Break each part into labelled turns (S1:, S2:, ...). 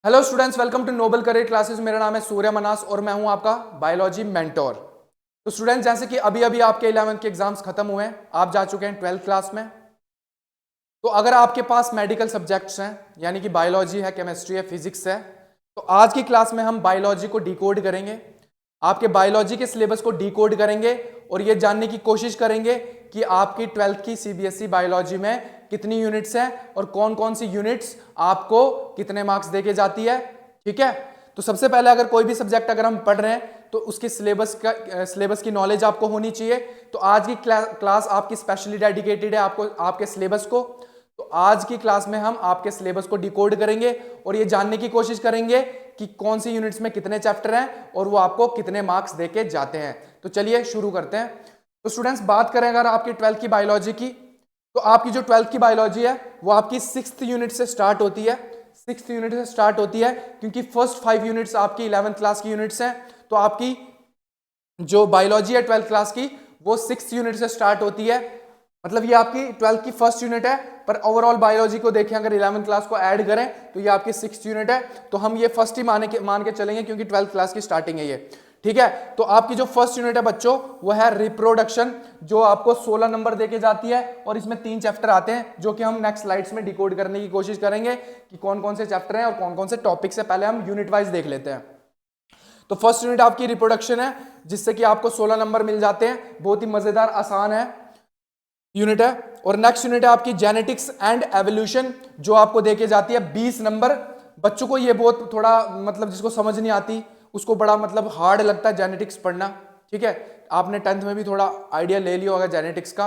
S1: Hello students, welcome to Noble Career Classes. मेरा नाम है सूर्य मनास और मैं हूं आपका बायोलॉजी मेंटोर। तो स्टूडेंट्स, जैसे कि अभी अभी आपके 11th के एग्जाम्स खत्म हुए हैं, आप जा चुके हैं 12th क्लास में। तो अगर आपके पास मेडिकल सब्जेक्ट्स हैं, यानी कि बायोलॉजी है, केमिस्ट्री है, फिजिक्स है, तो आज की क्लास में हम बायोलॉजी को डिकोड करेंगे। आपके बायोलॉजी के सिलेबस को डिकोड करेंगे और ये जानने की कोशिश करेंगे कि आपकी 12th की सीबीएसई बायोलॉजी में कितनी यूनिट्स हैं और कौन कौन सी यूनिट्स आपको कितने मार्क्स देके जाती है। ठीक है, तो सबसे पहले अगर कोई भी सब्जेक्ट अगर हम पढ़ रहे हैं तो उसके सिलेबस की नॉलेज आपको होनी चाहिए। तो आज की क्लास आपकी स्पेशली डेडिकेटेड है आपको, आपके सिलेबस को। तो आज की क्लास में हम आपके सिलेबस को डिकोड करेंगे और ये जानने की कोशिश करेंगे कि कौन सी यूनिट्स में कितने चैप्टर हैं और वो आपको कितने मार्क्स देके जाते हैं। तो चलिए शुरू करते हैं। तो स्टूडेंट्स, बात करें अगर आपकी 12th की बायोलॉजी की, तो आपकी जो 12th की बायोलॉजी है वो आपकी 6th यूनिट से स्टार्ट होती है। 6th यूनिट से स्टार्ट होती है क्योंकि फर्स्ट 5 यूनिट्स आपकी 11th क्लास की यूनिट्स हैं। तो आपकी जो बायोलॉजी है 12th क्लास की वो 6th यूनिट से स्टार्ट होती है। मतलब ये आपकी 12th की फर्स्ट यूनिट है, पर ओवरऑल बायोलॉजी को देखें अगर 11th क्लास को ऐड करें तो ये आपकी 6th यूनिट है। तो हम ये फर्स्ट ही मान के चलेंगे क्योंकि 12th क्लास की स्टार्टिंग है ये। ठीक है, तो आपकी जो फर्स्ट यूनिट है बच्चों वो है रिप्रोडक्शन, जो आपको 16 नंबर देके जाती है और इसमें 3 चैप्टर आते हैं जो कि हम नेक्स्ट स्लाइड्स में डिकोड करने की कोशिश करेंगे कि कौन कौन से चैप्टर हैं और कौन कौन से टॉपिक्स है। पहले हम यूनिट वाइज देख लेते हैं। तो फर्स्ट यूनिट आपकी रिप्रोडक्शन है जिससे कि आपको 16 नंबर मिल जाते हैं। बहुत ही मजेदार आसान है यूनिट है। और नेक्स्ट यूनिट है आपकी जेनेटिक्स एंड एवोल्यूशन, जो आपको देके जाती है 20 नंबर। बच्चों को ये बहुत थोड़ा मतलब जिसको समझ नहीं आती उसको बड़ा मतलब हार्ड लगता है जेनेटिक्स पढ़ना। ठीक है, आपने 10th में भी थोड़ा आइडिया ले लिया होगा जेनेटिक्स का,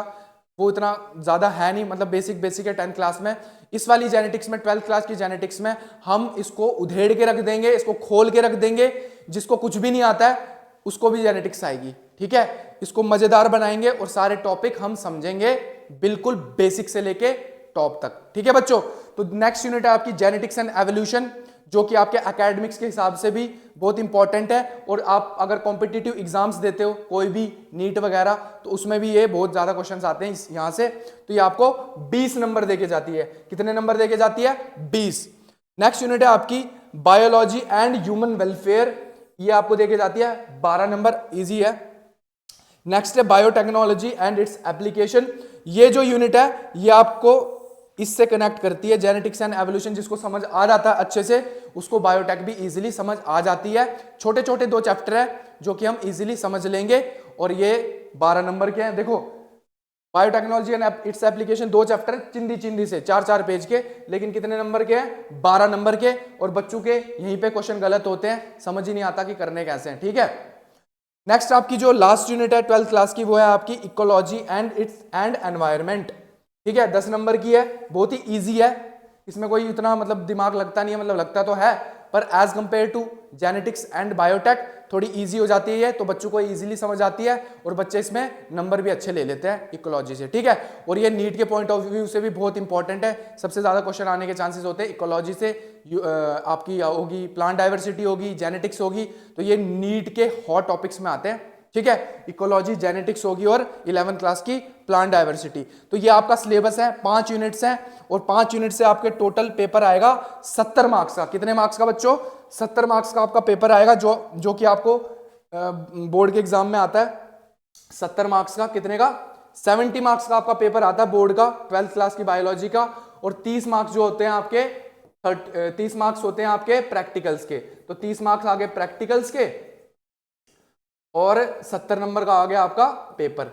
S1: वो इतना ज्यादा है नहीं, मतलब बेसिक है 10th क्लास में। इस वाली जेनेटिक्स में 12th क्लास की जेनेटिक्स में हम इसको उधेड़ के रख देंगे, इसको खोल के रख देंगे। जिसको कुछ भी नहीं आता है उसको भी जेनेटिक्स आएगी। ठीक है, इसको मजेदार बनाएंगे और सारे टॉपिक हम समझेंगे बिल्कुल बेसिक से लेके टॉप तक। ठीक है बच्चों, तो नेक्स्ट यूनिट है आपकी जेनेटिक्स एंड एवोल्यूशन, जो कि आपके एकेडमिक्स के हिसाब से भी बहुत इंपॉर्टेंट है। और आप अगर कॉम्पिटिटिव एग्जाम्स देते हो कोई भी नीट वगैरह, तो उसमें भी ये बहुत ज्यादा क्वेश्चंस आते हैं यहां से। तो ये आपको 20 नंबर देके जाती है। कितने नंबर देके जाती है? 20। नेक्स्ट यूनिट है आपकी बायोलॉजी एंड ह्यूमन वेलफेयर, ये आपको देके जाती है 12 नंबर, इजी है। नेक्स्ट है बायोटेक्नोलॉजी एंड इट्स एप्लीकेशन, ये जो यूनिट है ये आपको इससे कनेक्ट करती है जेनेटिक्स एंड एवोल्यूशन। जिसको समझ आ जाता है अच्छे से उसको बायोटेक भी इजीली समझ आ जाती है। छोटे छोटे 2 चैप्टर है जो कि हम इजीली समझ लेंगे और ये 12 नंबर के हैं। देखो, biotechnology and its application 2 chapter चिंदी चिंदी से 4-4 पेज के, लेकिन कितने नंबर के हैं? 12 नंबर के। और बच्चों के यहीं पे क्वेश्चन गलत होते हैं, समझ ही नहीं आता कि करने कैसे हैं। ठीक है, नेक्स्ट आपकी जो लास्ट यूनिट है 12th क्लास की वो है आपकी ecology and it's and environment. ठीक है, 10 नंबर की है, बहुत ही इजी है, इसमें कोई इतना मतलब दिमाग लगता नहीं है, मतलब लगता तो है पर as compare to genetics and biotech थोड़ी इजी हो जाती है, तो बच्चों को इजीली समझ आती है और बच्चे इसमें नंबर भी अच्छे ले लेते हैं इकोलॉजी से। ठीक है, और ये नीट के पॉइंट ऑफ व्यू से भी बहुत इंपॉर्टेंट है, सबसे ज्यादा क्वेश्चन आने के चांसेस होते हैं इकोलॉजी से। आपकी होगी प्लांट डाइवर्सिटी, होगी जेनेटिक्स होगी, तो ये नीट के हॉट टॉपिक्स में आते हैं। ठीक है, इकोलॉजी, जेनेटिक्स होगी और 11th क्लास की प्लांट डाइवर्सिटी। तो ये आपका सिलेबस है, 5 यूनिट्स हैं और 5 यूनिट से आपके टोटल पेपर आएगा 70 मार्क्स का। कितने मार्क्स का बच्चों? 70 मार्क्स का आपका पेपर आएगा, जो कि आपको बोर्ड के एग्जाम में आता है 70 मार्क्स का। कितने का? 70 मार्क्स का आपका पेपर आता है बोर्ड का 12th क्लास की बायोलॉजी का। और 30 मार्क्स जो होते हैं आपके 30 मार्क्स होते हैं आपके प्रैक्टिकल्स के। तो 30 मार्क्स आ गए प्रैक्टिकल्स के और 70 नंबर का आ गया आपका पेपर।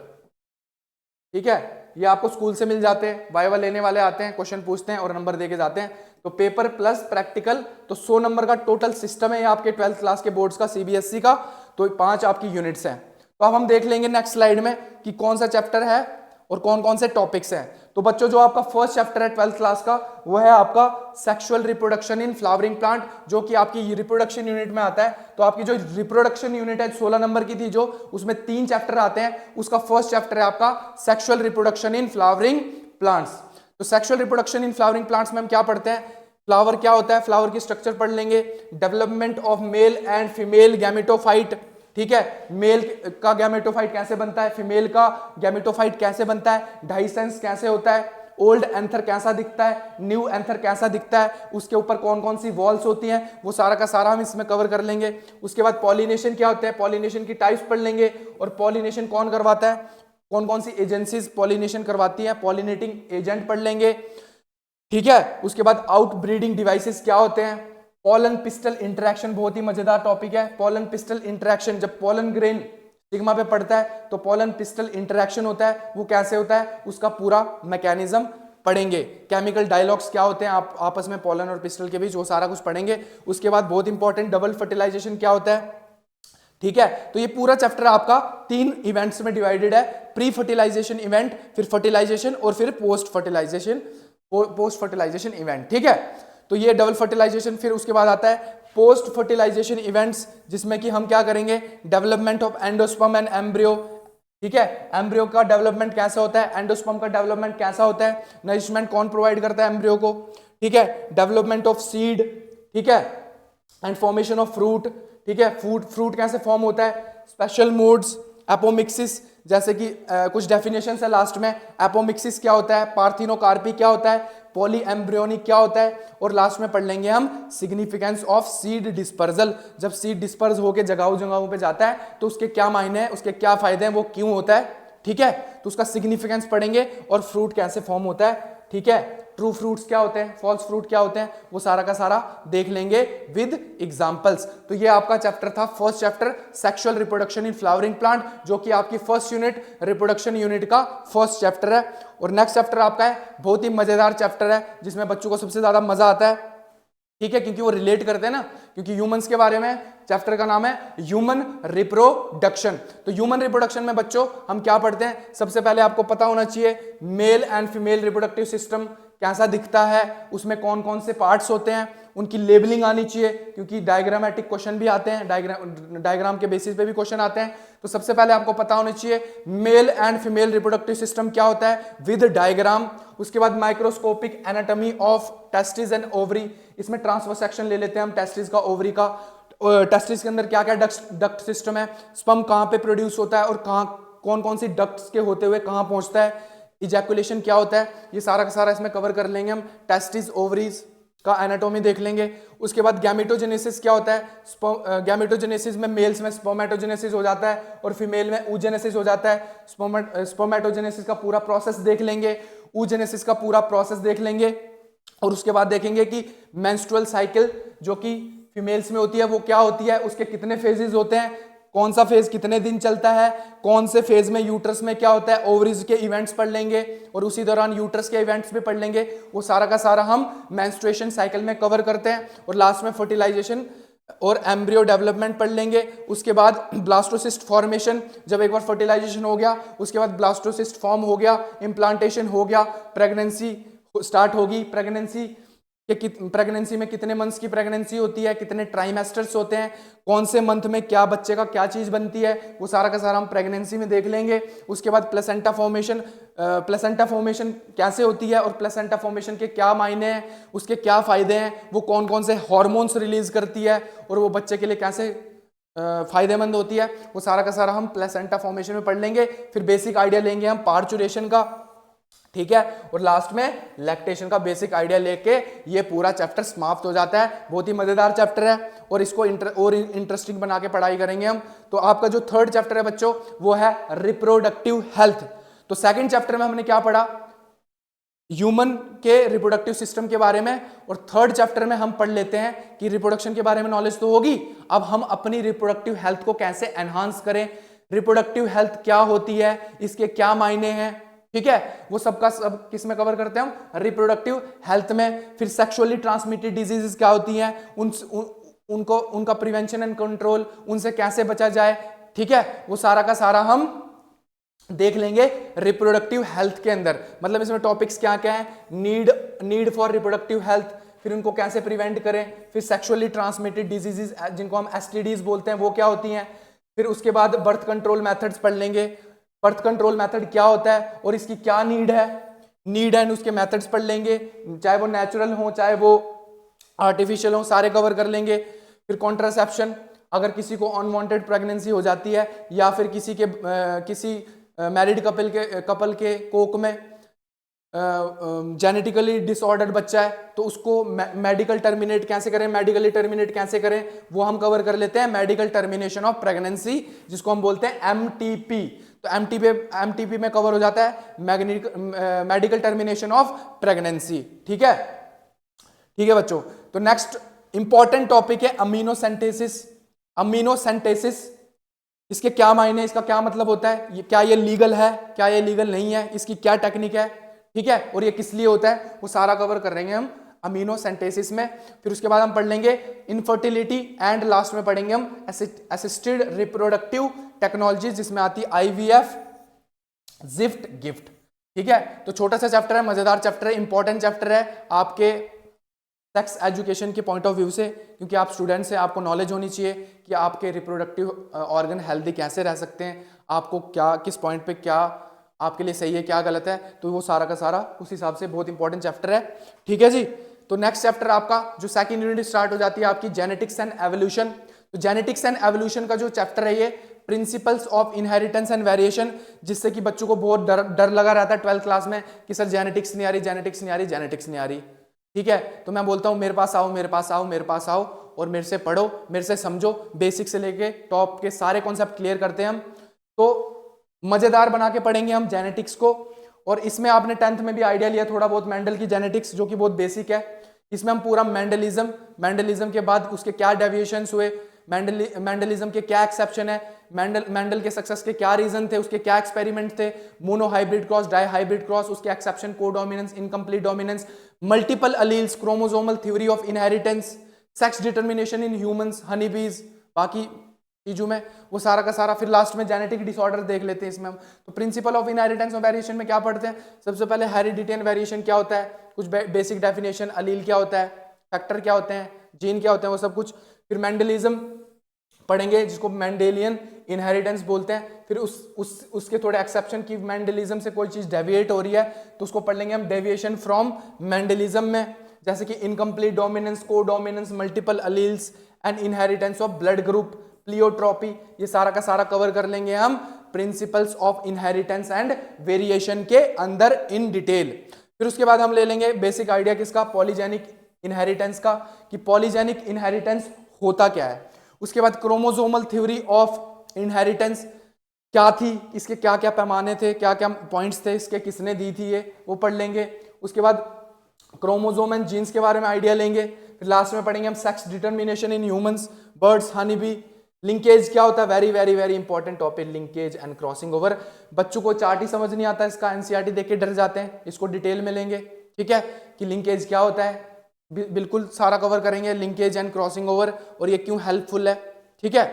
S1: ठीक है, ये आपको स्कूल से मिल जाते हैं, वाइवा लेने वाले आते हैं, क्वेश्चन पूछते हैं और नंबर देके जाते हैं। तो पेपर प्लस प्रैक्टिकल, तो 100 नंबर का टोटल सिस्टम है ये आपके 12th क्लास के बोर्ड्स का, सीबीएसई का। तो 5 आपकी यूनिट्स हैं। तो अब हम देख लेंगे नेक्स्ट स्लाइड में कि कौन सा चैप्टर है और कौन कौन से टॉपिक्स हैं। तो बच्चों, जो आपका फर्स्ट चैप्टर है 12th क्लास का वो है आपका sexual reproduction in flowering plant, जो कि आपकी रिप्रोडक्शन यूनिट में आता है। तो आपकी जो रिप्रोडक्शन यूनिट है 16 नंबर की थी, जो उसमें 3 चैप्टर आते हैं, उसका फर्स्ट चैप्टर है आपका sexual reproduction in flowering plants. तो sexual reproduction in flowering plants में हम क्या पढ़ते हैं? फ्लावर क्या होता है, फ्लावर की स्ट्रक्चर पढ़ लेंगे, development of male and female gametophyte. ठीक है, मेल का गैमेटोफाइट कैसे बनता है, फीमेल का गैमेटोफाइट कैसे बनता है, डाइसेंस कैसे होता है, ओल्ड एंथर कैसा दिखता है, न्यू एंथर कैसा दिखता है, उसके ऊपर कौन कौन सी वॉल्स होती हैं, वो सारा का सारा हम इसमें कवर कर लेंगे। उसके बाद पॉलिनेशन क्या होता है, पॉलिनेशन की टाइप्स पढ़ लेंगे, और पॉलिनेशन कौन करवाता है, कौन कौन सी एजेंसीज पॉलिनेशन करवाती हैं, पॉलिनेटिंग एजेंट पढ़ लेंगे। ठीक है, उसके बाद आउट ब्रीडिंग डिवाइसेस क्या होते हैं, पॉलन पिस्टल इंटरेक्शन बहुत ही मजेदार टॉपिक है। पॉलन पिस्टल इंटरेक्शन, जब पॉलन ग्रेन सिग्मा पे पड़ता है तो पॉलन पिस्टल इंटरेक्शन होता है, वो कैसे होता है, उसका पूरा मैकेनिज्म पढ़ेंगे। केमिकल डायलॉग्स क्या होते हैं आप आपस में पॉलन और पिस्टल के बीच, वो सारा कुछ पढ़ेंगे। उसके बाद बहुत इंपॉर्टेंट डबल फर्टिलाइजेशन क्या होता है। ठीक है, तो ये पूरा चैप्टर आपका 3 इवेंट्स में डिवाइडेड है, प्री फर्टिलाइजेशन इवेंट, फिर फर्टिलाइजेशन और फिर पोस्ट फर्टिलाइजेशन इवेंट। ठीक है, तो ये डबल फर्टिलाइजेशन, फिर उसके बाद आता है पोस्ट फर्टिलाइजेशन इवेंट्स, जिसमें कि हम क्या करेंगे, development of endosperm and embryo. ठीक है, एम्ब्रियो का डेवलपमेंट कैसा होता है, एंडोस्पर्म का डेवलपमेंट कैसा होता है, नरिशमेंट कौन प्रोवाइड करता है एम्ब्रियो को। ठीक है, डेवलपमेंट ऑफ सीड, ठीक है, एंड फॉर्मेशन ऑफ फ्रूट। ठीक है, फ्रूट कैसे फॉर्म होता है, स्पेशल मोड्स, एपोमिक्सिस, जैसे कि कुछ डेफिनेशन है लास्ट में, एपोमिक्सिस क्या होता है, पार्थिनोकार्पी क्या होता है, पॉली एम्ब्रियोनिक क्या होता है, और लास्ट में पढ़ लेंगे हम सिग्निफिकेंस ऑफ सीड डिस्पर्जल। जब सीड डिस्पर्स होकर जगहों पे जाता है तो उसके क्या मायने हैं, उसके क्या फायदे हैं, वो क्यों होता है। ठीक है, तो उसका सिग्निफिकेंस पढ़ेंगे, और फ्रूट कैसे फॉर्म होता है। ठीक है, ट्रू फ्रूट्स क्या होते हैं, फॉल्स फ्रूट क्या होते हैं, वो सारा का सारा देख लेंगे विद एग्जांपल्स। तो ये आपका चैप्टर था, first chapter sexual reproduction in flowering plant, जो कि आपकी फर्स्ट यूनिट रिप्रोडक्शन यूनिट का फर्स्ट चैप्टर है। और नेक्स्ट चैप्टर आपका है बहुत ही मजेदार चैप्टर है, जिसमें बच्चों को सबसे ज्यादा मजा आता है। ठीक है, क्योंकि वो रिलेट करते हैं ना, क्योंकि ह्यूमंस के बारे में चैप्टर का नाम है ह्यूमन रिप्रोडक्शन। तो ह्यूमन रिप्रोडक्शन में बच्चों हम क्या पढ़ते हैं, सबसे पहले आपको पता होना चाहिए male and female reproductive system कैसा दिखता है, उसमें कौन कौन से पार्ट्स होते हैं, उनकी लेबलिंग आनी चाहिए, क्योंकि डायग्रामेटिक क्वेश्चन भी आते हैं, डायग्राम के बेसिस पे भी क्वेश्चन आते हैं। तो सबसे पहले आपको पता होना चाहिए male and female reproductive system क्या होता है विद डायग्राम। उसके बाद microscopic anatomy of testis and ovary, इसमें ट्रांसफर सेक्शन ले लेते हैं हम टेस्टिस का, ओवरी का। टेस्टिस के अंदर क्या क्या डक्ट सिस्टम है, स्पर्म कहां पे प्रोड्यूस होता है और कहां कौन कौन सी डक्ट्स के होते हुए कहां पहुंचता है, इजैकुलेशन क्या होता है, ये सारा का सारा इसमें कवर कर लेंगे हम। टेस्टिस ओवरीज का एनाटॉमी देख लेंगे। उसके बाद गैमेटोजेनेसिस क्या होता है, गैमेटोजेनेसिस में मेल्स में स्पर्मेटोजेनेसिस हो जाता है और फीमेल में oogenesis हो जाता है। स्पर्मेटोजेनेसिस का पूरा प्रोसेस देख लेंगे, oogenesis का पूरा प्रोसेस देख लेंगे। और उसके बाद देखेंगे कि मेंस्ट्रुअल साइकिल जो कि फीमेल्स में होती है वो क्या होती है, उसके कितने फेजेस होते हैं, कौन सा फेज कितने दिन चलता है, कौन से फेज में यूट्रस में क्या होता है, ओवरीज के इवेंट्स पढ़ लेंगे, और उसी दौरान यूट्रस के इवेंट्स भी पढ़ लेंगे। वो सारा का सारा हम मेंस्ट्रुएशन साइकिल में कवर करते हैं। और लास्ट में फर्टिलाइजेशन और एम्ब्रियो डेवलपमेंट पढ़ लेंगे। उसके बाद ब्लास्टोसिस्ट फॉर्मेशन, जब एक बार फर्टिलाइजेशन हो गया उसके बाद ब्लास्टोसिस्ट फॉर्म हो गया, इम्प्लांटेशन हो गया, प्रेगनेंसी स्टार्ट होगी। प्रेगनेंसी में कितने मंथ्स की प्रेगनेंसी होती है, कितने ट्राइमेस्टर्स होते हैं, कौन से मंथ में क्या बच्चे का क्या चीज बनती है, वो सारा का सारा हम प्रेगनेंसी में देख लेंगे। उसके बाद प्लेसेंटा फॉर्मेशन, प्लेसेंटा फॉर्मेशन कैसे होती है और प्लेसेंटा फॉर्मेशन के क्या मायने हैं, उसके क्या फायदे हैं, वो कौन कौन से हार्मोन्स रिलीज करती है और वो बच्चे के लिए कैसे फायदेमंद होती है, वो सारा का सारा हम प्लेसेंटा फॉर्मेशन में पढ़ लेंगे। फिर बेसिक आइडिया लेंगे हम पार्चुरेशन का, ठीक है, और लास्ट में लैक्टेशन का बेसिक आइडिया लेके ये पूरा चैप्टर समाप्त हो जाता है। बहुत ही मजेदार चैप्टर है और इसको और इंटरेस्टिंग बना के पढ़ाई करेंगे हम। तो आपका जो थर्ड चैप्टर है बच्चों वो है रिप्रोडक्टिव हेल्थ। तो सेकंड चैप्टर में हमने क्या पढ़ा, ह्यूमन के रिप्रोडक्टिव सिस्टम के बारे में, और थर्ड चैप्टर में हम पढ़ लेते हैं कि रिप्रोडक्शन के बारे में नॉलेज तो होगी, अब हम अपनी रिप्रोडक्टिव हेल्थ को कैसे एनहांस करें, रिप्रोडक्टिव हेल्थ क्या होती है, इसके क्या मायने हैं, ठीक है, वो सबका सब किस में कवर करते हैं हम, रिप्रोडक्टिव हेल्थ में। फिर सेक्सुअली ट्रांसमिटेड डिजीजेस क्या होती हैं, उनको उनका प्रिवेंशन एंड कंट्रोल, उनसे कैसे बचा जाए, ठीक है, वो सारा का सारा हम देख लेंगे रिप्रोडक्टिव हेल्थ के अंदर। मतलब इसमें टॉपिक्स क्या क्या है, नीड फॉर रिप्रोडक्टिव हेल्थ, फिर उनको कैसे प्रिवेंट करें, फिर सेक्सुअली ट्रांसमिटेड डिजीजेस जिनको हम एसटीडीज बोलते हैं वो क्या होती हैं, फिर उसके बाद बर्थ कंट्रोल मेथड्स पढ़ लेंगे, बर्थ कंट्रोल मेथड क्या होता है और इसकी क्या नीड एंड उसके मेथड्स पढ़ लेंगे, चाहे वो नेचुरल हो चाहे वो आर्टिफिशियल हो, सारे कवर कर लेंगे। फिर कॉन्ट्रासेप्शन, अगर किसी को अनवांटेड प्रेगनेंसी हो जाती है या फिर किसी मैरिड कपल के कोक में जेनेटिकली डिसऑर्डर्ड बच्चा है तो उसको मेडिकल टर्मिनेट कैसे करें, मेडिकली टर्मिनेट कैसे करें, वो हम कवर कर लेते हैं मेडिकल टर्मिनेशन ऑफ प्रेगनेंसी, जिसको हम बोलते हैं एमटीपी। तो एमटीपी में कवर हो जाता है मेडिकल टर्मिनेशन ऑफ प्रेगनेंसी। ठीक है, ठीक है बच्चों। तो नेक्स्ट इंपॉर्टेंट टॉपिक है अमीनोसेंटेसिस। अमीनोसेंटेसिस, इसके क्या मायने, इसका क्या मतलब होता है, ये क्या ये लीगल है, क्या ये लीगल नहीं है, इसकी क्या टेक्निक है, ठीक है, और ये किस लिए होता है, वो सारा कवर कर लेंगे हम अमीनोसेंटेसिस में। फिर उसके बाद हम पढ़ लेंगे इनफर्टिलिटी एंड लास्ट में पढ़ेंगे हम असिस्टेड रिप्रोडक्टिव टेक्नोलॉजी, जिसमें आती है आईवीएफ, जिफ्ट, गिफ्ट। ठीक है, तो छोटा सा चैप्टर है, मजेदार चैप्टर है, इंपॉर्टेंट चैप्टर है आपके सेक्स एजुकेशन के पॉइंट ऑफ व्यू से, क्योंकि आप स्टूडेंट से आपको नॉलेज होनी चाहिए कि आपके रिप्रोडक्टिव ऑर्गन हेल्दी कैसे रह सकते हैं, आपको क्या किस पॉइंट पे क्या आपके लिए सही है क्या गलत है, तो वो सारा का सारा उस हिसाब से बहुत इंपॉर्टेंट चैप्टर है। ठीक है जी। तो नेक्स्ट चैप्टर आपका जो सेकंड यूनिट स्टार्ट हो जाती है आपकी जेनेटिक्स एंड एवोल्यूशन। तो जेनेटिक्स एंड एवोल्यूशन का जो चैप्टर है ये principles of inheritance and variation, जिससे कि बच्चों को बहुत डर लगा रहता है 12th क्लास में कि सर जेनेटिक्स नहीं आ रही, जेनेटिक्स नहीं आ रही, जेनेटिक्स नहीं आ रही। ठीक है, तो मैं बोलता हूं मेरे पास आओ, मेरे पास आओ, मेरे पास आओ और मेरे से पढ़ो, मेरे से समझो, बेसिक से लेके टॉप के सारे कॉन्सेप्ट क्लियर करते हैं हम। तो मजेदार बना के पढ़ेंगे हम जेनेटिक्स को। और इसमें आपने 10th में भी आइडिया लिया थोड़ा बहुत मेंडल की जेनेटिक्स, जो कि बहुत बेसिक है। इसमें हम पूरा मेंडलिज्म के बाद उसके क्या डेविएशंस हुए, मेंडलिज्म के क्या एक्सेप्शन है, मेंडल के सक्सेस के क्या रीजन थे, उसके क्या एक्सपेरिमेंट थे, monohybrid cross, dihybrid cross, उसके exception, codominance, incomplete dominance, multiple alleles, chromosomal theory of inheritance, sex determination in humans, honey bees, बाकी चीजों में वो सारा का सारा। फिर लास्ट में जेनेटिक डिसऑर्डर देख लेते हैं इसमें हम। तो प्रिंसिपल ऑफ इनहेरिटेंस और वेरिएशन में क्या पढ़ते हैं, सबसे पहले हेरिडिटी एंड वेरिएशन क्या होता है, कुछ बेसिक डेफिनेशन, अलील क्या होता है, फैक्टर क्या होते हैं, जीन क्या होते हैं, वो सब कुछ। फिर मेंडलिज्म पढ़ेंगे जिसको मेंडेलियन इनहेरिटेंस बोलते हैं। फिर उसके थोड़े एक्सेप्शन की मेंडलिज्म से कोई चीज डेविएट हो रही है तो उसको पढ़ लेंगे हम डेविएशन फ्रॉम मेंडलिज्म में, जैसे कि incomplete dominance, codominance, multiple alleles and inheritance of blood group, pleiotropy, ये सारा का सारा कवर कर लेंगे हम principles of inheritance and variation के अंदर इन डिटेल। फिर उसके बाद हम ले लेंगे बेसिक आइडिया किसका, पॉलीजेनिक इनहेरिटेंस का, कि पॉलीजेनिक इनहेरिटेंस होता क्या है। उसके बाद क्रोमोसोमल थ्योरी ऑफ इनहेरिटेंस क्या थी, इसके क्या क्या पैमाने थे, क्या क्या पॉइंट्स थे इसके, किसने दी थी, ये वो पढ़ लेंगे। उसके बाद क्रोमोसोम एंड जीन्स के बारे में आइडिया लेंगे। फिर लास्ट में पढ़ेंगे हम sex determination in humans, birds, honey bee, linkage क्या होता है, very very very important topic, linkage and crossing over. बच्चों को चार्ट ही समझ नहीं आता इसका, एनसीईआरटी देख के डर जाते हैं, इसको डिटेल में लेंगे। ठीक है, कि लिंकेज क्या होता है, बिल्कुल सारा कवर करेंगे, लिंकेज एंड क्रॉसिंग ओवर, और ये क्यों हेल्पफुल है। ठीक है,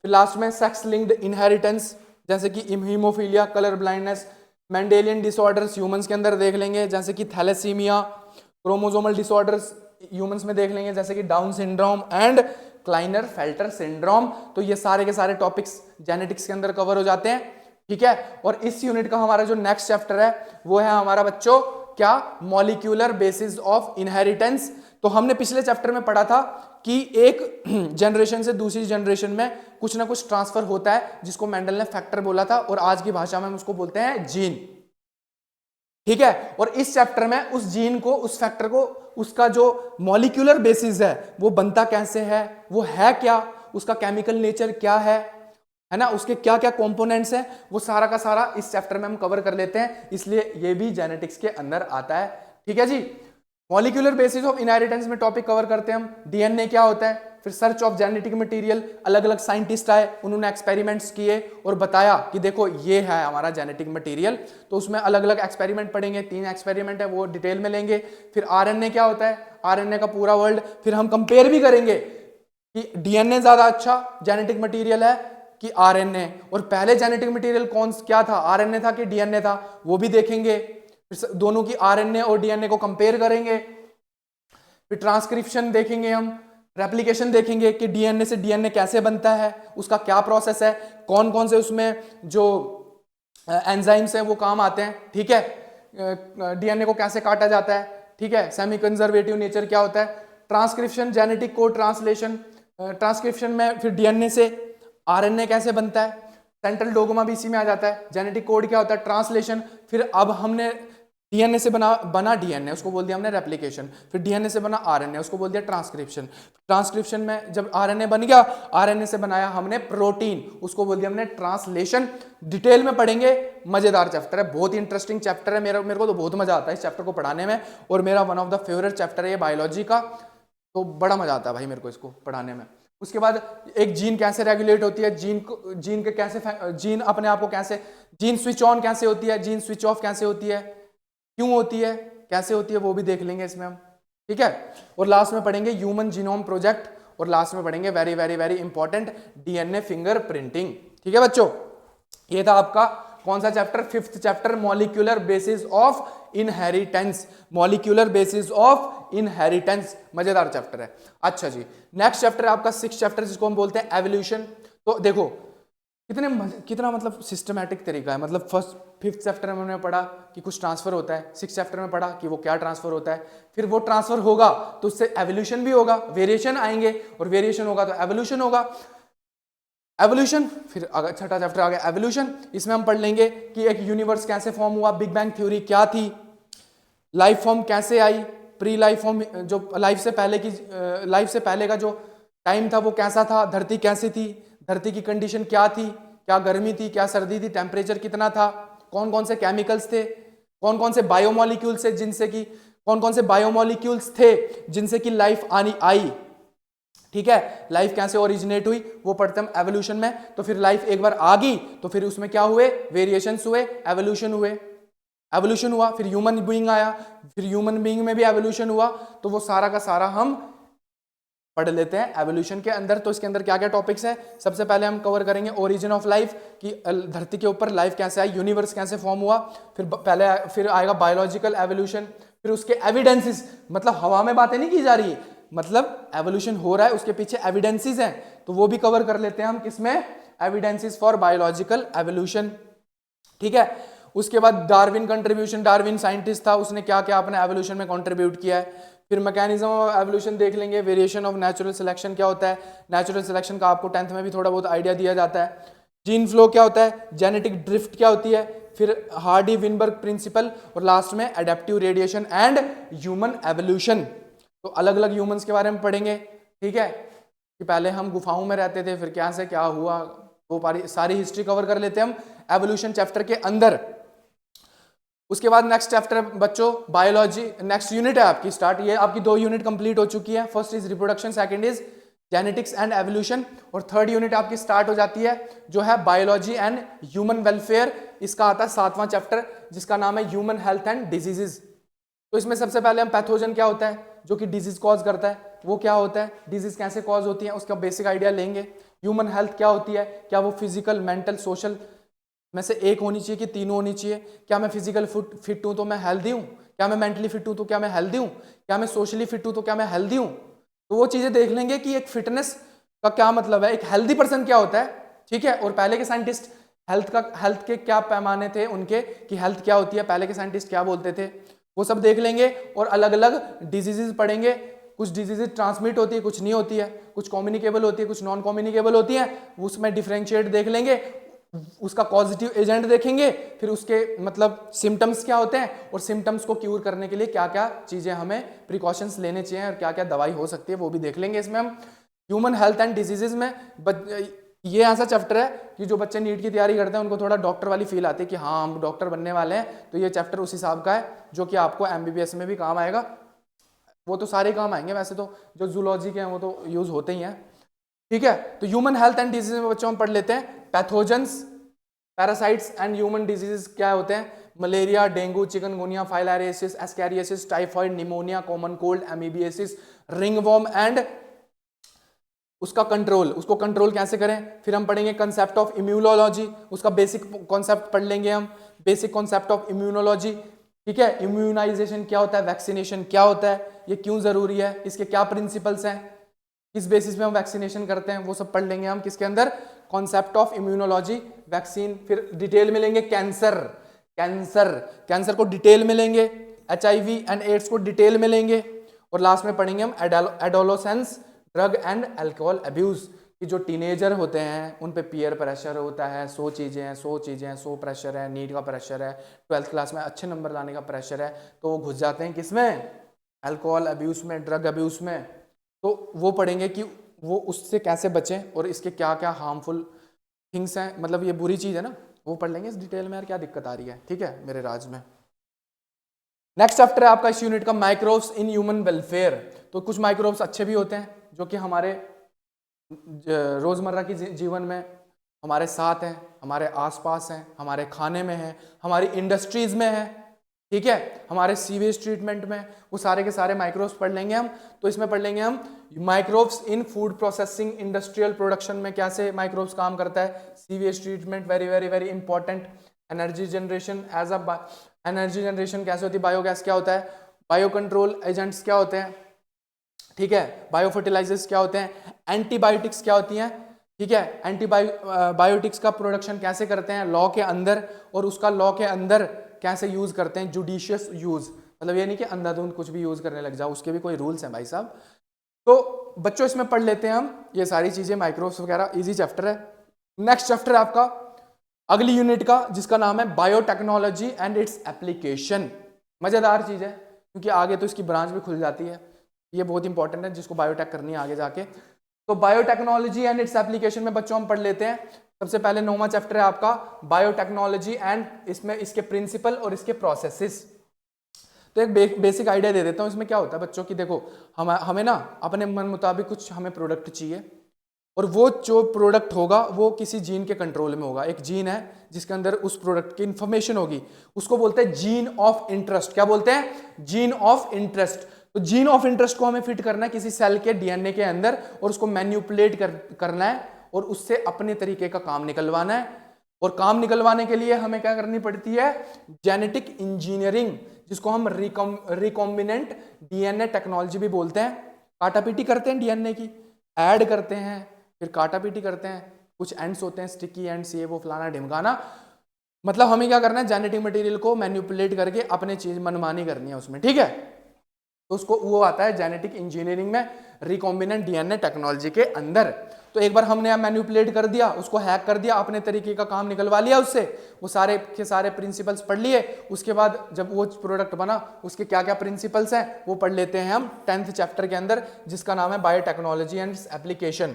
S1: फिर लास्ट में सेक्स लिंक्ड इनहेरिटेंस, जैसे कि haemophilia, colour blindness, Mendelian disorders humans के अंदर देख लेंगे, जैसे कि थैलेसीमिया, क्रोमोसोमल डिसऑर्डर्स ह्यूमंस में देख लेंगे, जैसे कि डाउन सिंड्रोम एंड क्लाइनर फेल्टर सिंड्रोम। तो ये सारे के सारे टॉपिक्स जेनेटिक्स के अंदर कवर हो जाते हैं। ठीक है, और इस यूनिट का हमारा जो नेक्स्ट चैप्टर है वो है हमारा बच्चों क्या, मॉलिक्यूलर बेसिस ऑफ इनहेरिटेंस। तो हमने पिछले चैप्टर में पढ़ा था कि एक जनरेशन से दूसरी जनरेशन में कुछ ना कुछ ट्रांसफर होता है, जिसको मेंडल ने फैक्टर बोला था, और आज की भाषा में हम उसको बोलते हैं जीन। ठीक है, और इस चैप्टर में उस जीन को, उस फैक्टर को, उसका जो मॉलिक्यूलर बेसिस है वो बनता कैसे है, वो है क्या, उसका केमिकल नेचर क्या है ना, उसके क्या क्या कंपोनेंट्स हैं, वो सारा का सारा इस चैप्टर में हम कवर कर लेते हैं, इसलिए ये भी जेनेटिक्स के अंदर आता है। ठीक है जी, मॉलिक्यूलर बेसिस ऑफ इनहेरिटेंस में टॉपिक कवर करते हैं हम, डीएनए क्या होता है, फिर सर्च ऑफ जेनेटिक मटेरियल, अलग अलग साइंटिस्ट आए, उन्होंने एक्सपेरिमेंट्स किए और बताया कि देखो ये है हमारा जेनेटिक मटेरियल। तो उसमें अलग अलग एक्सपेरिमेंट पढ़ेंगे, 3 एक्सपेरिमेंट है वो डिटेल में लेंगे। फिर आरएनए क्या होता है, आरएनए का पूरा वर्ल्ड, फिर हम कंपेयर भी करेंगे कि डीएनए ज्यादा अच्छा जेनेटिक मटेरियल है कि आरएनए, और पहले जेनेटिक मटेरियल क्या था, आरएनए था कि डीएनए था, वो भी देखेंगे। फिर दोनों की आरएनए और डीएनए को कंपेयर करेंगे। फिर ट्रांसक्रिप्शन देखेंगे हम, रेप्लिकेशन देखेंगे कि डीएनए से डीएनए कैसे बनता है, उसका क्या प्रोसेस है, कौन कौन से उसमें जो एंजाइम्स हैं वो काम आते हैं। ठीक है, डीएनए को कैसे काटा जाता है। ठीक है, सेमी कंजर्वेटिव नेचर क्या होता है, transcription, genetic code translation, transcription में फिर डीएनए से आरएनए कैसे बनता है, सेंट्रल डोग्मा भी इसी में आ जाता है। जेनेटिक कोड क्या होता है, ट्रांसलेशन। फिर अब हमने डीएनए से बना डीएनए, उसको बोल दिया हमने रेप्लिकेशन। फिर डीएनए से बना आरएनए, उसको बोल दिया ट्रांसक्रिप्शन। ट्रांसक्रिप्शन में जब आरएनए बन गया, आरएनए से बनाया हमने प्रोटीन, उसको बोल दिया हमने ट्रांसलेशन। डिटेल में पढ़ेंगे, मजेदार चैप्टर है, बहुत ही इंटरेस्टिंग चैप्टर है। मेरे को तो बहुत मजा आता है इस चैप्टर को पढ़ाने में, और मेरा one of the favourite chapter है ये बायोलॉजी का, तो बड़ा मजा आता है भाई मेरे को इसको पढ़ाने में। उसके बाद एक जीन कैसे रेगुलेट होती है, जीन के कैसे, जीन अपने आप को कैसे, जीन स्विच ऑन कैसे होती है, जीन स्विच ऑफ कैसे होती है, क्यों होती है, कैसे होती है, वो भी देख लेंगे इसमें हम, ठीक है। और लास्ट में पढ़ेंगे ह्यूमन जीनोम प्रोजेक्ट, और लास्ट में पढ़ेंगे very very very important DNA finger printing, ठीक है बच्चों। ये था आपका कौन सा chapter, 5th chapter, molecular basis of inheritance. Molecular basis of inheritance, मजेदार चैप्टर है। अच्छा जी, नेक्स्ट चैप्टर है आपका 6th चैप्टर, जिसको हम बोलते हैं एवोल्यूशन। तो देखो कितना मतलब सिस्टमैटिक तरीका है। मतलब 5th चैप्टर में हमने पढ़ा कि कुछ ट्रांसफर होता है, 6th चैप्टर में पढ़ा कि वो क्या ट्रांसफर होता है, फिर वो ट्रांसफर होगा तो उससे एवोल्यूशन भी होगा, वेरिएशन आएंगे, और वेरिएशन होगा तो एवोल्यूशन होगा। एवोल्यूशन, फिर छठा चैप्टर आ गया एवोल्यूशन। इसमें हम पढ़ लेंगे कि एक यूनिवर्स कैसे फॉर्म हुआ, बिग बैंग थ्योरी क्या थी, लाइफ फॉर्म कैसे आई, प्री लाइफ फॉर्म, जो लाइफ से पहले का जो टाइम था वो कैसा था, धरती कैसी थी, धरती की कंडीशन क्या थी, क्या गर्मी थी, क्या सर्दी थी, टेम्परेचर कितना था, कौन कौन से केमिकल्स थे, कौन कौन से बायोमोलिक्यूल्स थे जिनसे कि लाइफ आई, ठीक है। लाइफ कैसे ओरिजिनेट हुई वो पढ़ते हम एवोल्यूशन में। तो फिर लाइफ एक बार आ गई तो फिर उसमें क्या हुए, वेरिएशंस हुए, एवोल्यूशन हुआ। फिर ह्यूमन बीइंग आया, फिर ह्यूमन बीइंग में भी एवोल्यूशन हुआ। तो वो सारा का सारा हम पढ़ लेते हैं एवोल्यूशन के अंदर। तो इसके अंदर क्या क्या टॉपिक्स हैं, सबसे पहले हम कवर करेंगे ओरिजिन ऑफ लाइफ, कि धरती के ऊपर लाइफ कैसे आई, यूनिवर्स कैसे फॉर्म हुआ। फिर आएगा बायोलॉजिकल एवोल्यूशन, फिर उसके एविडेंसेस, मतलब हवा में बातें नहीं की जा रही, मतलब एवोल्यूशन हो रहा है उसके पीछे एविडेंसेस हैं, तो वो भी कवर कर लेते हैं हम किसमें, एविडेंसेस फॉर बायोलॉजिकल एवोल्यूशन, ठीक है। उसके बाद डार्विन कंट्रीब्यूशन, डार्विन साइंटिस्ट था, उसने क्या क्या अपने एवोल्यूशन में कंट्रीब्यूट किया है। फिर मैकेनिज्म ऑफ एवोल्यूशन देख लेंगे, वेरिएशन ऑफ नेचुरल सिलेक्शन क्या होता है, नेचुरल सिलेक्शन का आपको 10th में भी थोड़ा बहुत आइडिया दिया जाता है। जीन फ्लो क्या होता है, जेनेटिक ड्रिफ्ट क्या होती है, फिर हार्डी विनबर्ग प्रिंसिपल, और लास्ट में adaptive radiation and human evolution. तो अलग अलग ह्यूमंस के बारे में पढ़ेंगे, ठीक है, कि पहले हम गुफाओं में रहते थे, फिर क्या से क्या हुआ, वो सारी हिस्ट्री कवर कर लेते हैं हम एवोल्यूशन चैप्टर के अंदर। उसके बाद नेक्स्ट चैप्टर है बच्चों बायोलॉजी, नेक्स्ट यूनिट है आपकी स्टार्ट, ये आपकी 2 यूनिट कंप्लीट हो चुकी है। First is reproduction, second is genetics and evolution, और 3rd यूनिट आपकी स्टार्ट हो जाती है जो है बायोलॉजी एंड ह्यूमन वेलफेयर। इसका आता है 7वां चैप्टर, जिसका नाम है ह्यूमन हेल्थ एंड डिजीजेज। तो इसमें सबसे पहले हम पैथोजन क्या होता है जो कि डिजीज कॉज करता है, वो क्या होता है, डिजीज कैसे कॉज होती है, उसका बेसिक आइडिया लेंगे। ह्यूमन हेल्थ क्या होती है, क्या वो फिजिकल, मेंटल, सोशल में से एक होनी चाहिए कि तीनों होनी चाहिए, क्या मैं फिजिकल फिट हूं तो मैं हेल्दी हूं, क्या मैं मेंटली फिट हूं तो क्या मैं हेल्दी हूं, क्या मैं सोशली फिट हूं तो क्या मैं हेल्दी हूं। तो वो चीजें देख लेंगे कि एक फिटनेस का क्या मतलब है, एक हेल्दी पर्सन क्या होता है, ठीक है। और पहले के साइंटिस्ट हेल्थ के क्या पैमाने थे उनके, कि हेल्थ क्या होती है, पहले के साइंटिस्ट क्या बोलते थे, वो सब देख लेंगे। और अलग अलग डिजीजेज पढ़ेंगे, कुछ डिजीजेज ट्रांसमिट होती है, कुछ नहीं होती है, कुछ कम्युनिकेबल होती है, कुछ नॉन कम्युनिकेबल होती है, उसमें डिफरेंशिएट देख लेंगे, उसका पॉजिटिव एजेंट देखेंगे, फिर उसके मतलब सिम्टम्स क्या होते हैं, और सिम्टम्स को क्यूर करने के लिए क्या क्या चीजें हमें प्रिकॉशंस लेने चाहिए, और क्या क्या दवाई हो सकती है वो भी देख लेंगे इसमें हम। ह्यूमन हेल्थ एंड डिजीजेज में ये ऐसा चैप्टर है कि जो बच्चे नीट की तैयारी करते हैं उनको थोड़ा डॉक्टर वाली फील आती है कि हाँ हम डॉक्टर बनने वाले हैं, तो ये चैप्टर उस हिसाब का है जो कि आपको MBBS में भी काम आएगा। वो तो सारे काम आएंगे वैसे तो, जो जूलॉजी के हैं वो तो यूज होते ही हैं, ठीक है। तो ह्यूमन हेल्थ एंड डिजीज में बच्चों हम पढ़ लेते हैं pathogens, parasites and human diseases क्या होते हैं, malaria, dengue, chikungunya, filariasis, ascariasis, typhoid, pneumonia, common cold, amoebiasis, ringworm and उसका कंट्रोल, उसको कंट्रोल कैसे करें। फिर हम पढ़ेंगे कंसेप्ट ऑफ इम्यूनोलॉजी, उसका बेसिक कॉन्सेप्ट पढ़ लेंगे हम, बेसिक कॉन्सेप्ट ऑफ इम्यूनोलॉजी, ठीक है। इम्यूनाइजेशन क्या होता है, वैक्सीनेशन क्या होता है, ये क्यों जरूरी है, इसके क्या प्रिंसिपल्स हैं, किस बेसिस पे हम वैक्सीनेशन करते हैं, वो सब पढ़ लेंगे हम किसके अंदर, कॉन्सेप्ट ऑफ इम्यूनोलॉजी, वैक्सीन। फिर डिटेल में लेंगे कैंसर को डिटेल में लेंगे, HIV एंड एड्स को डिटेल में लेंगे, और लास्ट में पढ़ेंगे हम adolescence, drug and alcohol abuse, कि जो टीनेजर होते हैं उन पे पीयर प्रेशर होता है, 100 चीज़ें हैं, 100 चीज़ें हैं, 100 प्रेशर है, नीट का प्रेशर है, 12th क्लास में अच्छे नंबर लाने का प्रेशर है, तो वो घुस जाते हैं किसमें, अल्कोहल अब्यूज़ में, ड्रग अब्यूज़ में। तो वो पढ़ेंगे कि वो उससे कैसे बचें और इसके क्या क्या हार्मफुल थिंग्स हैं, मतलब ये बुरी चीज़ है ना, वो पढ़ लेंगे इस डिटेल में, यार क्या दिक्कत आ रही है, ठीक है मेरे राज में। नेक्स्ट चैप्टर है आपका इस यूनिट का माइक्रोब्स इन ह्यूमन वेलफेयर। तो कुछ माइक्रोब्स अच्छे भी होते हैं जो कि हमारे रोजमर्रा की जीवन में हमारे साथ हैं, हमारे आसपास हैं, हमारे खाने में हैं, हमारी इंडस्ट्रीज में है, ठीक है, हमारे सीवेज ट्रीटमेंट में, वो सारे के सारे माइक्रोब्स पढ़ लेंगे हम। तो इसमें पढ़ लेंगे हम microbes in food processing industrial production में कैसे माइक्रोब्स काम करता है, sewage treatment very very very important, energy generation as a energy generation कैसे होती है, बायोगैस क्या होता है, बायो कंट्रोल एजेंट्स क्या होते हैं, ठीक है, बायो फर्टिलाइजर्स क्या होते हैं, एंटीबायोटिक्स क्या होती हैं, ठीक है, एंटीबायोटिक्स का प्रोडक्शन कैसे करते हैं लॉ के अंदर, और उसका लॉ के अंदर कैसे यूज करते हैं, जुडिशियस यूज, मतलब ये नहीं कि अंधाधुंध कुछ भी यूज करने लग जाओ, उसके भी कोई रूल्स हैं भाई साहब। तो बच्चों इसमें पढ़ लेते हैं हम ये सारी चीजें, माइक्रोब्स वगैरह, इजी चैप्टर है। नेक्स्ट चैप्टर है आपका अगली यूनिट का जिसका नाम है बायोटेक्नोलॉजी एंड इट्स एप्लीकेशन। मजेदार चीज है क्योंकि आगे तो इसकी ब्रांच भी खुल जाती है, ये बहुत इंपॉर्टेंट है जिसको बायोटेक करनी है आगे जाके। तो बायोटेक्नोलॉजी एंड इट्स एप्लीकेशन में बच्चों हम पढ़ लेते हैं। सबसे पहले 9वां चैप्टर है आपका बायोटेक्नोलॉजी एंड इसमें इसके प्रिंसिपल और इसके प्रोसेसेस। तो एक बेसिक आइडिया दे देता हूं इसमें क्या होता है बच्चों की, देखो हमें ना अपने मन मुताबिक कुछ हमें प्रोडक्ट चाहिए, और वो जो प्रोडक्ट होगा वो किसी जीन के कंट्रोल में होगा। एक जीन है जिसके अंदर उस प्रोडक्ट की इंफॉर्मेशन होगी, उसको बोलते हैं जीन ऑफ इंटरेस्ट। क्या बोलते हैं, जीन ऑफ इंटरेस्ट। तो जीन ऑफ इंटरेस्ट को हमें फिट करना है किसी सेल के डीएनए के अंदर, और उसको मैन्युपुलेट करना है और उससे अपने तरीके का काम निकलवाना है। और काम निकलवाने के लिए हमें क्या करनी पड़ती है, जेनेटिक इंजीनियरिंग, जिसको हम रिकॉम्बिनेंट डीएनए टेक्नोलॉजी भी बोलते हैं। काटापीटी करते हैं डीएनए की, ऐड करते हैं, फिर काटापीटी करते हैं, कुछ एंड्स होते हैं स्टिकी एंड्स, ये वो फलाना ढिमकाना, मतलब हमें क्या करना है, जेनेटिक मटेरियल को मैन्युपुलेट करके अपने चीज मनमानी करनी है उसमें, ठीक है। तो उसको वो आता है जेनेटिक इंजीनियरिंग में, रिकॉम्बिनेंट डीएनए टेक्नोलॉजी के अंदर। तो एक बार हमने मैन्युपुलेट कर दिया, उसको हैक कर दिया, अपने तरीके का काम निकलवा लिया उससे, वो सारे के सारे प्रिंसिपल्स पढ़ लिए। उसके बाद जब वो प्रोडक्ट बना उसके क्या क्या प्रिंसिपल्स हैं वो पढ़ लेते हैं हम 10th चैप्टर के अंदर, जिसका नाम है बायोटेक्नोलॉजी एंड एप्लीकेशन।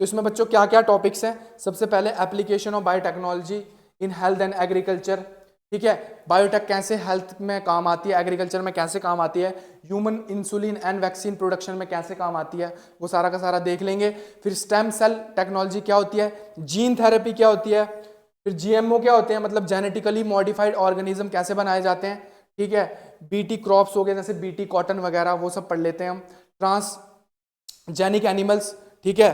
S1: तो इसमें बच्चों क्या क्या टॉपिक्स हैं, सबसे पहले application of biotechnology in health and agriculture, ठीक है, बायोटेक कैसे हेल्थ में काम आती है, एग्रीकल्चर में कैसे काम आती है, human insulin and vaccine production में कैसे काम आती है, वो सारा का सारा देख लेंगे। फिर स्टेम सेल टेक्नोलॉजी क्या होती है, जीन थेरेपी क्या होती है, फिर जीएमओ क्या होते हैं, मतलब जेनेटिकली मॉडिफाइड ऑर्गेनिज्म कैसे बनाए जाते हैं, ठीक है, बीटी क्रॉप्स हो गए जैसे बीटी कॉटन वगैरह, वो सब पढ़ लेते हैं हम। ट्रांसजेनिक एनिमल्स, ठीक है,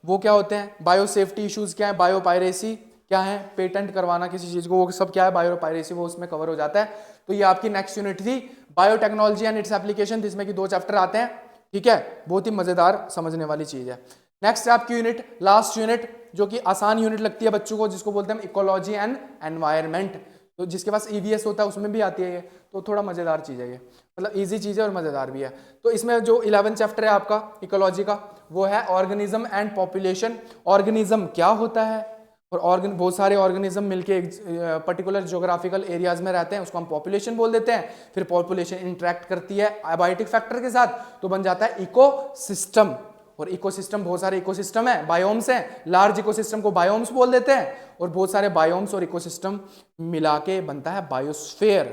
S1: वो क्या होते हैं, बायो सेफ्टी इश्यूज क्या है, बायो पायरेसी क्या है, पेटेंट करवाना किसी चीज को, वो सब क्या है, बायो पायरेसी, वो उसमें कवर हो जाता है। तो ये आपकी नेक्स्ट यूनिट थी बायोटेक्नोलॉजी एंड इट्स एप्लीकेशन, जिसमें कि 2 चैप्टर आते हैं, ठीक है, बहुत ही मजेदार समझने वाली चीज है। नेक्स्ट है आपकी यूनिट, लास्ट यूनिट, जो कि आसान यूनिट लगती है बच्चों को, जिसको बोलते हैं इकोलॉजी एंड एनवायरमेंट। तो जिसके पास ईवीएस होता है उसमें भी आती है ये, तो थोड़ा मजेदार चीज है ये, मतलब इजी चीज है और मजेदार भी है। तो इसमें जो 11th चैप्टर है आपका इकोलॉजी का, वो है ऑर्गेनिज्म एंड पॉपुलेशन। ऑर्गेनिज्म क्या होता है, और बहुत सारे ऑर्गेनिज्म मिलके एक पर्टिकुलर ज्योग्राफिकल एरियाज में रहते हैं, उसको हम पॉपुलेशन बोल देते हैं। फिर पॉपुलेशन इंटरेक्ट करती है एबायोटिक फैक्टर के साथ, तो बन जाता है इकोसिस्टम। और इकोसिस्टम, बहुत सारे इकोसिस्टम है, बायोम्स हैं, लार्ज इकोसिस्टम को बायोम्स बोल देते हैं, और बहुत सारे बायोम्स और इकोसिस्टम मिला के बनता है बायोस्फीयर,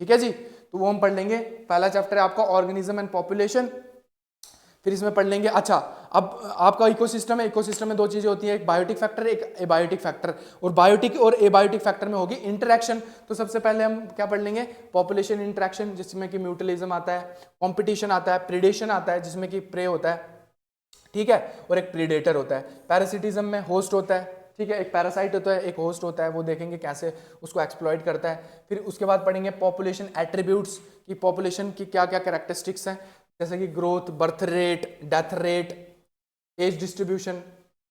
S1: ठीक है जी। तो वो हम पढ़ लेंगे। पहला चैप्टर है आपका ऑर्गेनिज्म एंड पॉपुलेशन, फिर इसमें पढ़ लेंगे। अच्छा, अब आपका इकोसिस्टम है, इकोसिस्टम में 2 चीजें होती है, एक बायोटिक फैक्टर, एक एबायोटिक फैक्टर, और बायोटिक और एबायोटिक फैक्टर में होगी इंटरेक्शन। तो सबसे पहले हम क्या पढ़ लेंगे, पॉपुलेशन इंटरेक्शन, जिसमें कि म्यूटिलिज्म आता है, कॉम्पिटिशन आता है, प्रीडेशन आता है जिसमें कि प्रे होता है, ठीक है, और एक प्रीडेटर होता है। पैरासिटिज्म में होस्ट होता है, ठीक है, एक पैरासाइट होता है, एक होस्ट होता है, वो देखेंगे कैसे उसको एक्सप्लॉइट करता है। फिर उसके बाद पढ़ेंगे पॉपुलेशन एट्रीब्यूट्स, की पॉपुलेशन की क्या क्या कैरेक्टरिस्टिक्स हैं, जैसे कि growth, birth rate, death rate, age distribution,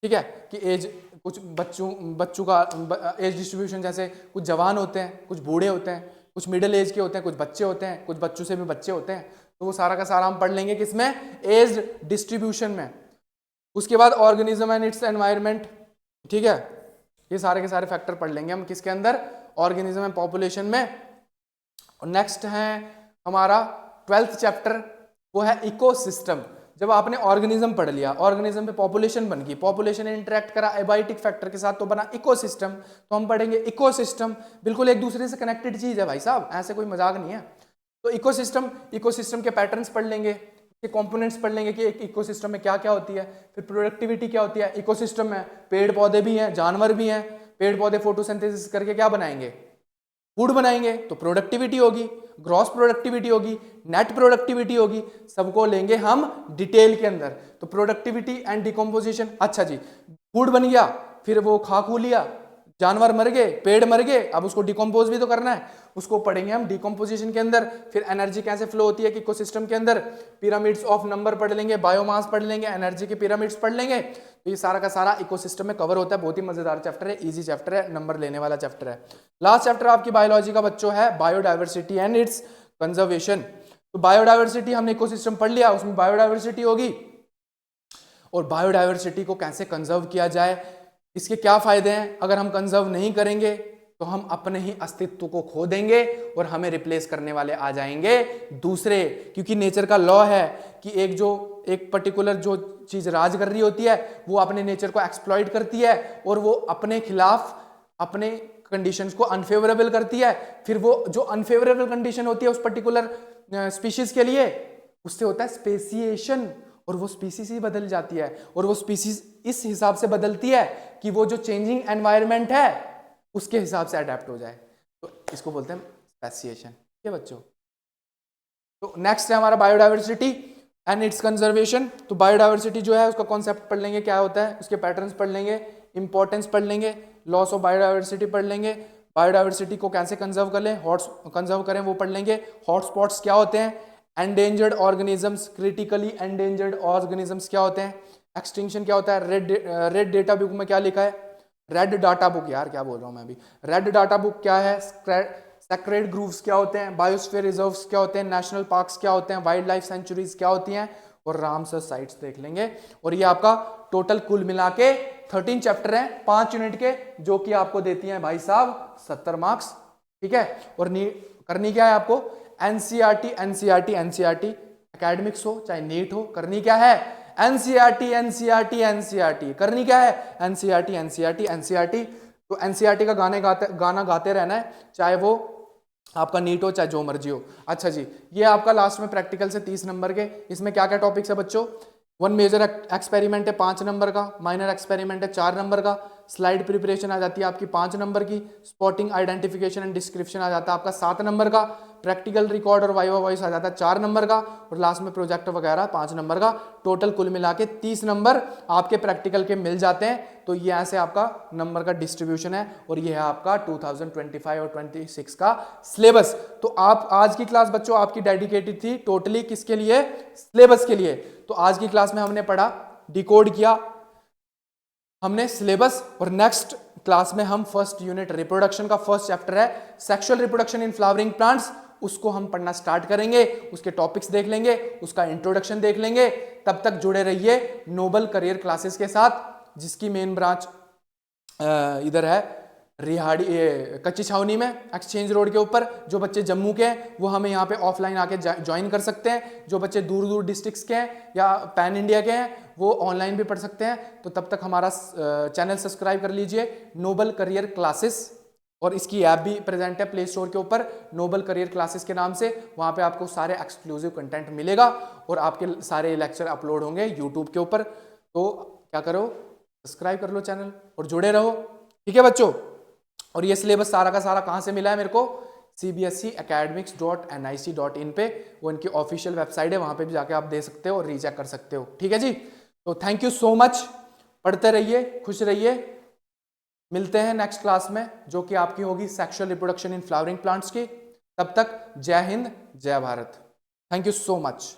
S1: ठीक है, कि एज कुछ बच्चों का एज डिस्ट्रीब्यूशन, जैसे कुछ जवान होते हैं, कुछ बूढ़े होते हैं, कुछ मिडिल एज के होते हैं, कुछ बच्चे होते हैं, कुछ बच्चों से भी बच्चे होते हैं। तो वो सारा का सारा हम पढ़ लेंगे किसमें, एज डिस्ट्रीब्यूशन में। उसके बाद ऑर्गेनिज्म एंड इट्स एनवायरनमेंट, ठीक है, ये सारे के सारे फैक्टर पढ़ लेंगे हम किसके अंदर, ऑर्गेनिज्म एंड पॉपुलेशन में। और नेक्स्ट है हमारा 12th चैप्टर, वो है इकोसिस्टम। जब आपने ऑर्गेनिज्म पढ़ लिया, ऑर्गेनिज्म पे पॉपुलेशन बन गई, पॉपुलेशन ने इंटरेक्ट करा एबायोटिक फैक्टर के साथ तो बना इकोसिस्टम, तो हम पढ़ेंगे इकोसिस्टम। बिल्कुल एक दूसरे से कनेक्टेड चीज है भाई साहब, ऐसे कोई मजाक नहीं है। तो इकोसिस्टम के पैटर्न्स पढ़ लेंगे, के कंपोनेंट्स पढ़ लेंगे कि एक इकोसिस्टम में क्या क्या होती है, फिर प्रोडक्टिविटी क्या होती है। इकोसिस्टम में पेड़ पौधे भी हैं, जानवर भी हैं, पेड़ पौधे फोटोसिंथेसिस करके क्या बनाएंगे, फूड बनाएंगे, तो प्रोडक्टिविटी होगी, ग्रॉस प्रोडक्टिविटी होगी, नेट प्रोडक्टिविटी होगी, सबको लेंगे हम डिटेल के अंदर। तो प्रोडक्टिविटी एंड डिकम्पोजिशन, अच्छा जी, फूड बन गया, फिर वो खा खू लिया, जानवर मर गए, पेड़ मर गए, अब उसको डिकम्पोज भी तो करना है, उसको पढ़ेंगे हम डिकम्पोजिशन के अंदर। फिर एनर्जी कैसे फ्लो होती है कि इकोसिस्टम के अंदर, पिरामिड्स ऑफ नंबर पढ़ लेंगे, बायोमास पढ़ लेंगे, एनर्जी के पिरामिड्स पढ़ लेंगे। तो ये सारा का सारा इकोसिस्टम में कवर होता है। बहुत ही मजेदार चैप्टर है, इजी चैप्टर है, नंबर लेने वाला चैप्टर है। लास्ट चैप्टर आपकी बायोलॉजी का बच्चों है बायोडाइवर्सिटी एंड इट्स कंजर्वेशन। तो बायोडाइवर्सिटी हमने इकोसिस्टम पढ़ लिया, उसमें बायोडाइवर्सिटी होगी, और बायोडाइवर्सिटी को कैसे कंजर्व किया जाए, इसके क्या फायदे हैं। अगर हम कंजर्व नहीं करेंगे तो हम अपने ही अस्तित्व को खो देंगे और हमें रिप्लेस करने वाले आ जाएंगे दूसरे, क्योंकि नेचर का लॉ है कि एक पर्टिकुलर जो चीज राज कर रही होती है वो अपने नेचर को एक्सप्लॉइट करती है और वो अपने खिलाफ अपने कंडीशंस को अनफेवरेबल करती है। फिर वो जो अनफेवरेबल कंडीशन होती है उस पर्टिकुलर स्पीशीज के लिए, उससे होता है स्पेसिएशन, और वो स्पीसीज ही बदल जाती है, और वो स्पीसीज इस हिसाब से बदलती है कि वो जो चेंजिंग एनवायरनमेंट है उसके हिसाब से अडेप्ट हो जाए। तो इसको बोलते हैं स्पेसिएशन। ठीक है बच्चों। तो नेक्स्ट है हमारा बायोडाइवर्सिटी एंड इट्स कंजर्वेशन। तो बायोडाइवर्सिटी जो है उसका कॉन्सेप्ट पढ़ लेंगे, क्या होता है, उसके पैटर्न्स पढ़ लेंगे, इंपॉर्टेंस पढ़ लेंगे, लॉस ऑफ बायोडाइवर्सिटी पढ़ लेंगे, बायोडाइवर्सिटी को कैसे कंजर्व कर लें, कंजर्व करें वो पढ़ लेंगे, हॉटस्पॉट्स क्या होते हैं, endangered organisms, critically endangered organisms क्या होते हैं, एक्सटिंक्शन क्या होता है, रेड डेटा बुक में क्या लिखा है, रेड डाटा बुक, यार क्या बोल रहा हूं मैं अभी, रेड डाटा बुक क्या है, सेक्रेड ग्रूव्स क्या होते हैं, बायोस्फीयर रिजर्व्स क्या होते हैं, नेशनल पार्क्स क्या होते हैं, वाइल्ड लाइफ सेंचुरीज क्या होती हैं, और रामसर साइट्स देख लेंगे। और ये आपका टोटल कुल मिला के 13 चैप्टर हैं 5 यूनिट के, जो कि आपको देती हैं भाई साहब 70 मार्क्स। ठीक है। और करनी क्या है आपको, एनसीईआरटी एनसीईआरटी एनसीईआरटी, एकेडमिक्स हो चाहे नीट हो, करनी क्या है, एनसीईआरटी एनसीईआरटी एनसीईआरटी, करनी क्या है, एनसीईआरटी एनसीईआरटी एनसीईआरटी। तो एनसीईआरटी का गाना गाते रहना है, चाहे वो आपका नीट हो चाहे जो मर्जी हो। अच्छा जी, ये आपका लास्ट में प्रैक्टिकल से 30 नंबर के, इसमें क्या क्या टॉपिक्स है बच्चों, 1 मेजर एक्सपेरिमेंट है 5 नंबर का, माइनर एक्सपेरिमेंट है 4 नंबर का, स्लाइड प्रिपरेशन आ जाती है आपकी 5 नंबर की, स्पॉटिंग आइडेंटिफिकेशन एंड डिस्क्रिप्शन आ जाता है आपका 7 नंबर का, प्रैक्टिकल रिकॉर्ड और वाइवा वॉइस आ जाता है 4 नंबर का, और लास्ट में प्रोजेक्ट वगैरह 5 नंबर का। टोटल कुल मिला के 30 नंबर आपके प्रैक्टिकल के मिल जाते हैं। तो ये ऐसे आपका नंबर का डिस्ट्रीब्यूशन है, और ये है आपका 2025 और 26 का सिलेबस। तो आप आज की क्लास बच्चों आपकी डेडिकेटेड थी टोटली किसके लिए, सिलेबस के लिए। तो आज की क्लास में हमने पढ़ा, डिकोड किया हमने सिलेबस, और नेक्स्ट क्लास में हम फर्स्ट यूनिट रिप्रोडक्शन का फर्स्ट चैप्टर है sexual reproduction in flowering plants, उसको हम पढ़ना स्टार्ट करेंगे, उसके टॉपिक्स देख लेंगे, उसका इंट्रोडक्शन देख लेंगे। तब तक जुड़े रहिए नोबल करियर क्लासेस के साथ, जिसकी मेन ब्रांच इधर है रिहाड़ी कच्ची छावनी में, एक्सचेंज रोड के ऊपर। जो बच्चे जम्मू के हैं वो हमें यहाँ पे ऑफलाइन आके ज्वाइन कर सकते हैं, जो बच्चे दूर दूर डिस्ट्रिक्ट्स के हैं या पैन इंडिया के हैं वो ऑनलाइन भी पढ़ सकते हैं। तो तब तक हमारा चैनल सब्सक्राइब कर लीजिए, नोबल करियर क्लासेस, और इसकी ऐप भी प्रेजेंट है प्ले स्टोर के ऊपर नोबल करियर क्लासेस के नाम से। वहाँ पे आपको सारे एक्सक्लूसिव कंटेंट मिलेगा, और आपके सारे लेक्चर अपलोड होंगे यूट्यूब के ऊपर। तो क्या करो, सब्सक्राइब कर लो चैनल और जुड़े रहो। ठीक है बच्चों। और ये सिलेबस सारा का सारा कहाँ से मिला है मेरे को, cbseacademics.nic.in पे, वो इनकी ऑफिशियल वेबसाइट है, वहाँ पे भी जाके आप दे सकते हो और रीचेक कर सकते हो। ठीक है जी। तो थैंक यू सो मच, पढ़ते रहिए, खुश रहिए। मिलते हैं नेक्स्ट क्लास में, जो कि आपकी होगी sexual reproduction in flowering plants की। तब तक जय हिंद, जय Bharat. Thank you so much.